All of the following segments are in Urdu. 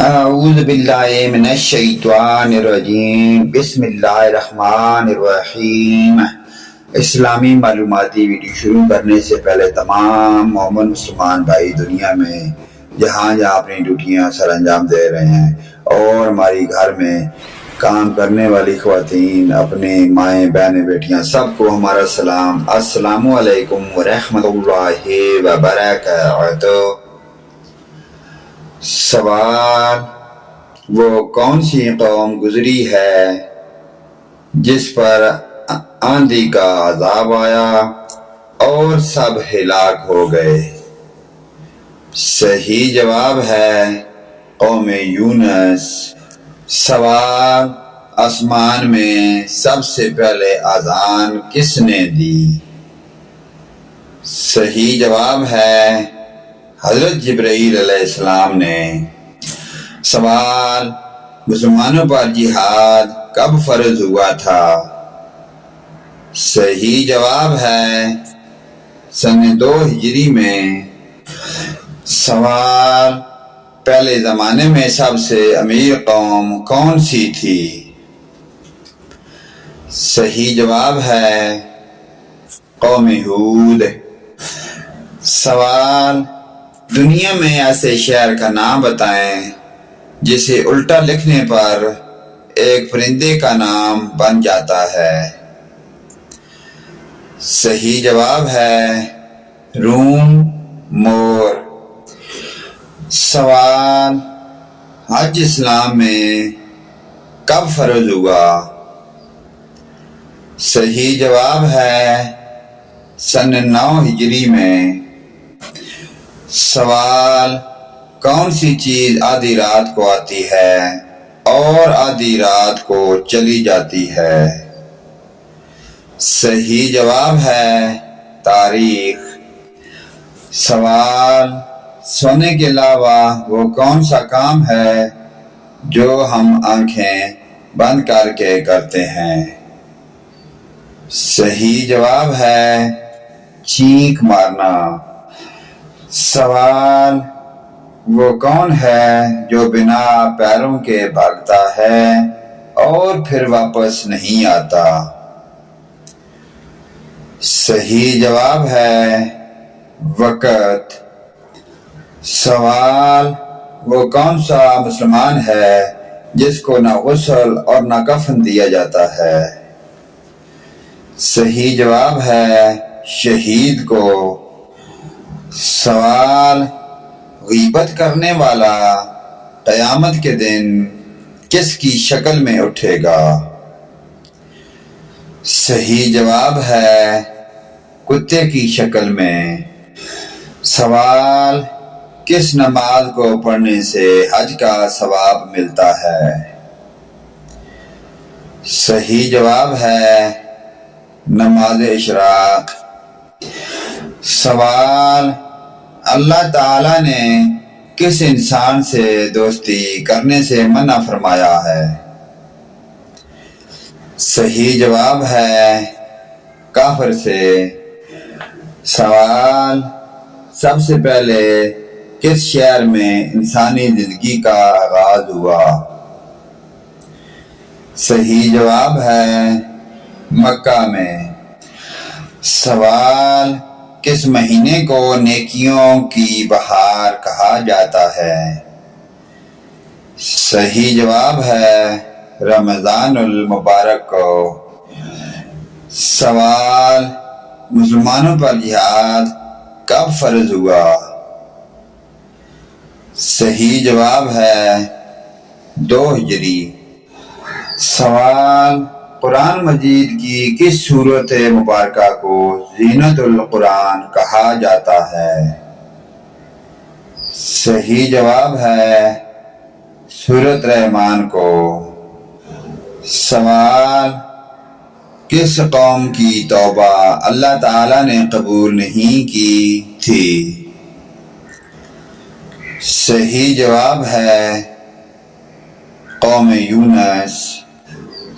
اعوذ باللہ من الشیطان الرجیم، بسم اللہ الرحمن الرحیم۔ اسلامی معلوماتی ویڈیو شروع کرنے سے پہلے تمام مومن مسلمان بھائی دنیا میں جہاں اپنی ڈیوٹیاں سر انجام دے رہے ہیں اور ہماری گھر میں کام کرنے والی خواتین، اپنے مائیں بہنیں بیٹیاں، سب کو ہمارا سلام، السلام علیکم ورحمۃ اللہ وبرکاتہ۔ سوال: وہ کون سی قوم گزری ہے جس پر آندھی کا عذاب آیا اور سب ہلاک ہو گئے؟ صحیح جواب ہے قوم یونس۔ سوال: آسمان میں سب سے پہلے اذان کس نے دی؟ صحیح جواب ہے حضرت جبرائیل علیہ السلام نے۔ سوال: مسلمانوں پر جہاد کب فرض ہوا تھا؟ صحیح جواب ہے سن 2 ہجری میں۔ سوال: پہلے زمانے میں سب سے امیر قوم کون سی تھی؟ صحیح جواب ہے قوم ہود۔ سوال: دنیا میں ایسے شہر کا نام بتائیں جسے الٹا لکھنے پر ایک پرندے کا نام بن جاتا ہے۔ صحیح جواب ہے روم، مور۔ سوال: حج اسلام میں کب فرض ہوا؟ صحیح جواب ہے سن 9 ہجری میں۔ سوال: کون سی چیز آدھی رات کو آتی ہے اور آدھی رات کو چلی جاتی ہے؟ صحیح جواب ہے تاریخ۔ سوال: سونے کے علاوہ وہ کون سا کام ہے جو ہم آنکھیں بند کر کے کرتے ہیں؟ صحیح جواب ہے چینک مارنا۔ سوال: وہ کون ہے جو بنا پیروں کے بھاگتا ہے اور پھر واپس نہیں آتا؟ صحیح جواب ہے وقت۔ سوال: وہ کون سا مسلمان ہے جس کو نہ غسل اور نہ کفن دیا جاتا ہے؟ صحیح جواب ہے شہید کو۔ سوال: غیبت کرنے والا قیامت کے دن کس کی شکل میں اٹھے گا؟ صحیح جواب ہے کتے کی شکل میں۔ سوال: کس نماز کو پڑھنے سے حج کا ثواب ملتا ہے؟ صحیح جواب ہے نماز اشراق۔ سوال: اللہ تعالیٰ نے کس انسان سے دوستی کرنے سے منع فرمایا ہے؟ صحیح جواب ہے کافر سے۔ سوال: سب سے پہلے کس شہر میں انسانی زندگی کا آغاز ہوا؟ صحیح جواب ہے مکہ میں۔ سوال: کس مہینے کو نیکیوں کی بہار کہا جاتا ہے؟ صحیح جواب ہے رمضان المبارک کو۔ سوال: مسلمانوں پر جہاد کب فرض ہوا؟ صحیح جواب ہے 2 ہجری۔ سوال: قرآن مجید کی کس سورت مبارکہ کو زینت القرآن کہا جاتا ہے؟ صحیح جواب ہے سورۃ رحمان کو۔ سوال: کس قوم کی توبہ اللہ تعالیٰ نے قبول نہیں کی تھی؟ صحیح جواب ہے قوم یونس۔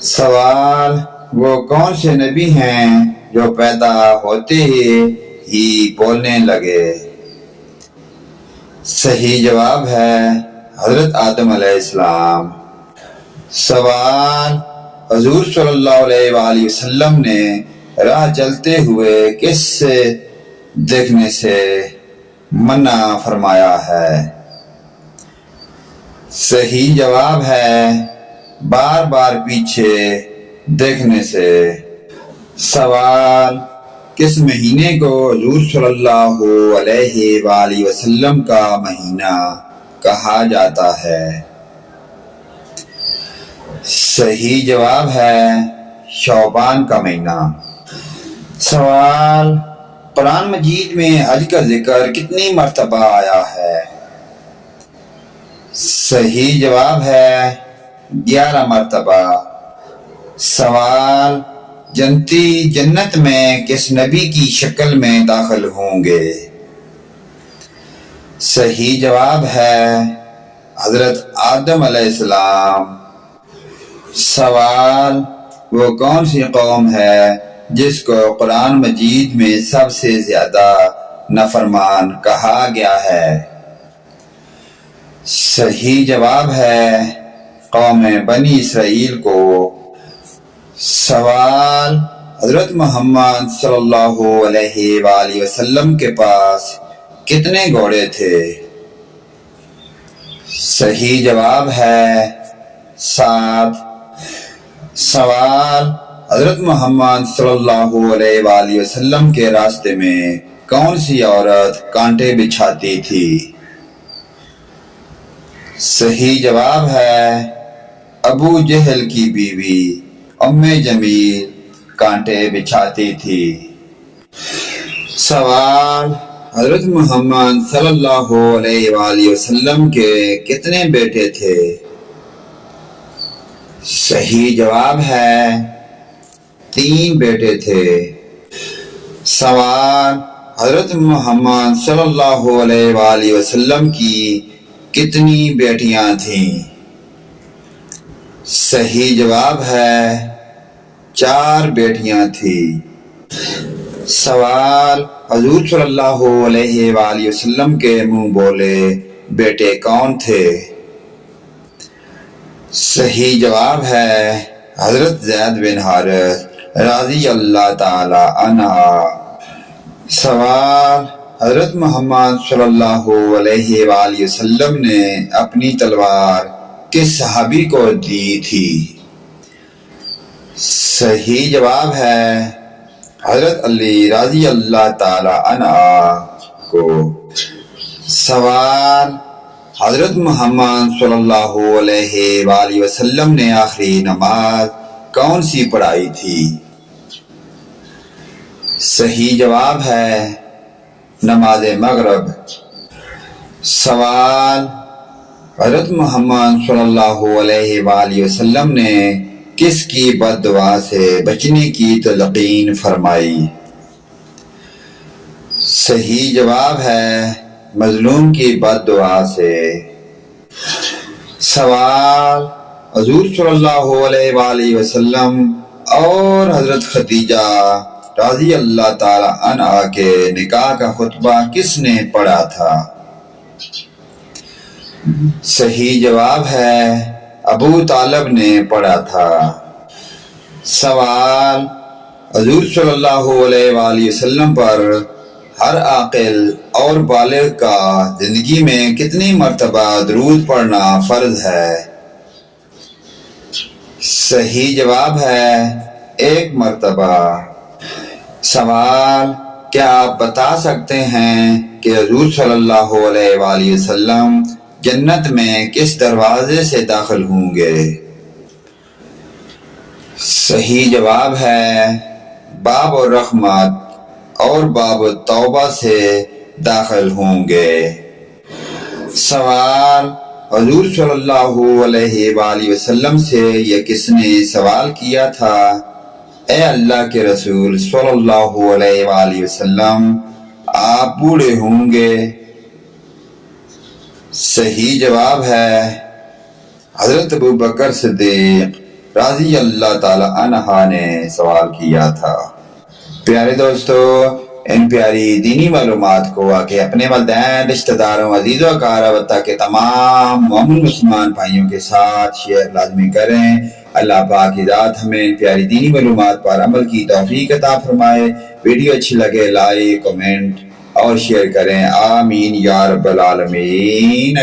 سوال: وہ کون سے نبی ہیں جو پیدا ہوتے ہی بولنے لگے؟ صحیح جواب ہے حضرت آدم علیہ السلام۔ سوال: حضور صلی اللہ علیہ وآلہ وسلم نے راہ چلتے ہوئے کس سے دیکھنے سے منع فرمایا ہے؟ صحیح جواب ہے بار بار پیچھے دیکھنے سے۔ سوال: کس مہینے کو حضور صلی اللہ علیہ وآلہ وسلم کا مہینہ کہا جاتا ہے؟ صحیح جواب ہے شعبان کا مہینہ۔ سوال: قرآن مجید میں حج کا ذکر کتنی مرتبہ آیا ہے؟ صحیح جواب ہے 11 مرتبہ۔ سوال: جنتی جنت میں کس نبی کی شکل میں داخل ہوں گے؟ صحیح جواب ہے حضرت آدم علیہ السلام۔ سوال: وہ کون سی قوم ہے جس کو قرآن مجید میں سب سے زیادہ نافرمان کہا گیا ہے؟ صحیح جواب ہے قوم بنی اسرائیل کو۔ سوال: حضرت محمد صلی اللہ علیہ وآلہ وسلم کے پاس کتنے گھوڑے تھے؟ صحیح جواب ہے 7۔ سوال: حضرت محمد صلی اللہ علیہ وآلہ وسلم کے راستے میں کون سی عورت کانٹے بچھاتی تھی؟ صحیح جواب ہے ابو جہل کی بیوی ام جمیل کانٹے بچھاتی تھی۔ سوال: حضرت محمد صلی اللہ علیہ وآلہ وسلم کے کتنے بیٹے تھے؟ صحیح جواب ہے 3 بیٹے تھے۔ سوال: حضرت محمد صلی اللہ علیہ وآلہ وسلم کی کتنی بیٹیاں تھیں؟ صحیح جواب ہے 4 بیٹیاں تھیں۔ سوال: حضور صلی اللہ علیہ وآلہ وسلم کے منہ بولے بیٹے کون تھے؟ صحیح جواب ہے حضرت زید بن حارث رضی اللہ تعالی عنہ۔ سوال: حضرت محمد صلی اللہ علیہ وآلہ وسلم نے اپنی تلوار کس صحابی کو دی تھی؟ صحیح جواب ہے حضرت علی رضی اللہ تعالی عنہ کو۔ سوال: حضرت محمد صلی اللہ علیہ وآلہ وسلم نے آخری نماز کون سی پڑھائی تھی؟ صحیح جواب ہے نماز مغرب۔ سوال: حضرت محمد صلی اللہ علیہ وآلہ وسلم نے کس کی بد دعا سے بچنے کی تلقین فرمائی؟ صحیح جواب ہے مظلوم کی بد دعا سے۔ سوال: حضور صلی اللہ علیہ وآلہ وسلم اور حضرت خدیجہ رضی اللہ تعالی عنہ کے نکاح کا خطبہ کس نے پڑھا تھا؟ صحیح جواب ہے ابو طالب نے پڑھا تھا۔ سوال: حضور صلی اللہ علیہ وآلہ وسلم پر ہر عاقل اور بالغ کا زندگی میں کتنی مرتبہ درود پڑھنا فرض ہے؟ صحیح جواب ہے 1 مرتبہ۔ سوال: کیا آپ بتا سکتے ہیں کہ حضور صلی اللہ علیہ وآلہ وسلم جنت میں کس دروازے سے داخل ہوں گے؟ صحیح جواب ہے باب الرحمت اور باب التوبہ سے داخل ہوں گے۔ سوال: حضور صلی اللہ علیہ وآلہ وسلم سے یہ کس نے سوال کیا تھا؟ اے اللہ کے رسول صلی اللہ علیہ وآلہ وسلم، آپ بوڑھے ہوں گے؟ صحیح جواب ہے حضرت ابو بکر صدیق رضی اللہ تعالی عنہ نے سوال کیا تھا۔ پیارے دوستو، ان پیاری دینی معلومات کو آگے اپنے والدین، رشتہ داروں، عزیز و اقارب کے تمام مومن مسلمان بھائیوں کے ساتھ شیئر لازمی کریں۔ اللہ پاک کی ذات ہمیں ان پیاری دینی معلومات پر عمل کی توفیق عطا فرمائے۔ ویڈیو اچھی لگے لائک، کمنٹ اور شیئر کریں، آمین یا رب العالمین۔